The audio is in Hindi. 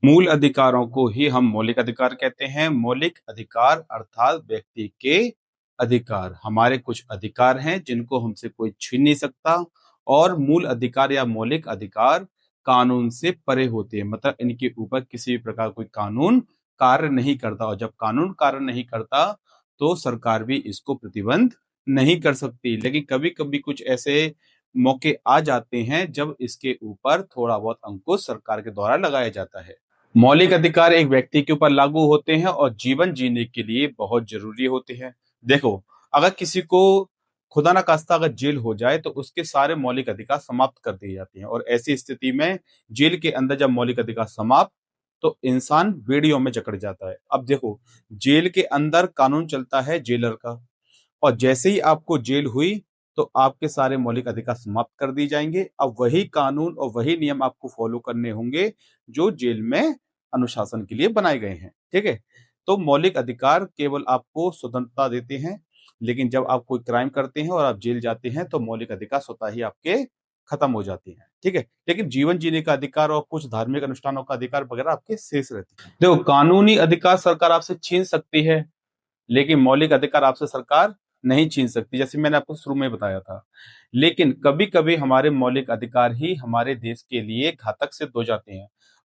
मूल अधिकारों को ही हम मौलिक अधिकार कहते हैं। मौलिक अधिकार अर्थात व्यक्ति के अधिकार। हमारे कुछ अधिकार हैं जिनको हमसे कोई छीन नहीं सकता और मूल अधिकार या मौलिक अधिकार कानून से परे होते हैं। मतलब इनके ऊपर किसी भी प्रकार कोई कानून कार्य नहीं करता और जब कानून कार्य नहीं करता तो सरकार भी इसको प्रतिबंध नहीं कर सकती। लेकिन कभी-कभी कुछ ऐसे मौके आ जाते हैं जब इसके ऊपर थोड़ा बहुत अंकुश सरकार के द्वारा लगाया जाता है। मौलिक अधिकार एक व्यक्ति के ऊपर लागू होते हैं और जीवन जीने के लिए बहुत जरूरी होते हैं। देखो, अगर किसी को खुदा ना खास्ता अगर जेल हो जाए तो उसके सारे मौलिक अधिकार समाप्त कर दिए जाते हैं और ऐसी स्थिति में जेल के अंदर जब मौलिक अधिकार समाप्त तो इंसान बेड़ियों में जकड़ जाता है। अब देखो, जेल के अंदर कानून चलता है जेलर का और जैसे ही आपको जेल हुई तो आपके सारे मौलिक अधिकार समाप्त कर दिए जाएंगे। अब वही कानून और वही नियम आपको फॉलो करने होंगे जो जेल में अनुशासन के लिए बनाए गए हैं। ठीक है? तो मौलिक अधिकार केवल आपको स्वतंत्रता देते हैं, लेकिन जब आप कोई क्राइम करते हैं और आप जेल जाते हैं तो मौलिक अधिकार स्वतः ही आपके खत्म हो जाते हैं। ठीक है? लेकिन जीवन जीने का अधिकार और कुछ धार्मिक अनुष्ठानों का अधिकार वगैरह आपके शेष रहते हैं। देखो, कानूनी अधिकार सरकार आपसे छीन सकती है, लेकिन मौलिक अधिकार आपसे सरकार नहीं छीन सकती, जैसे मैंने आपको शुरू में बताया था। लेकिन कभी-कभी हमारे मौलिक अधिकार ही हमारे देश के लिए घातक सिद्ध हो जाते हैं।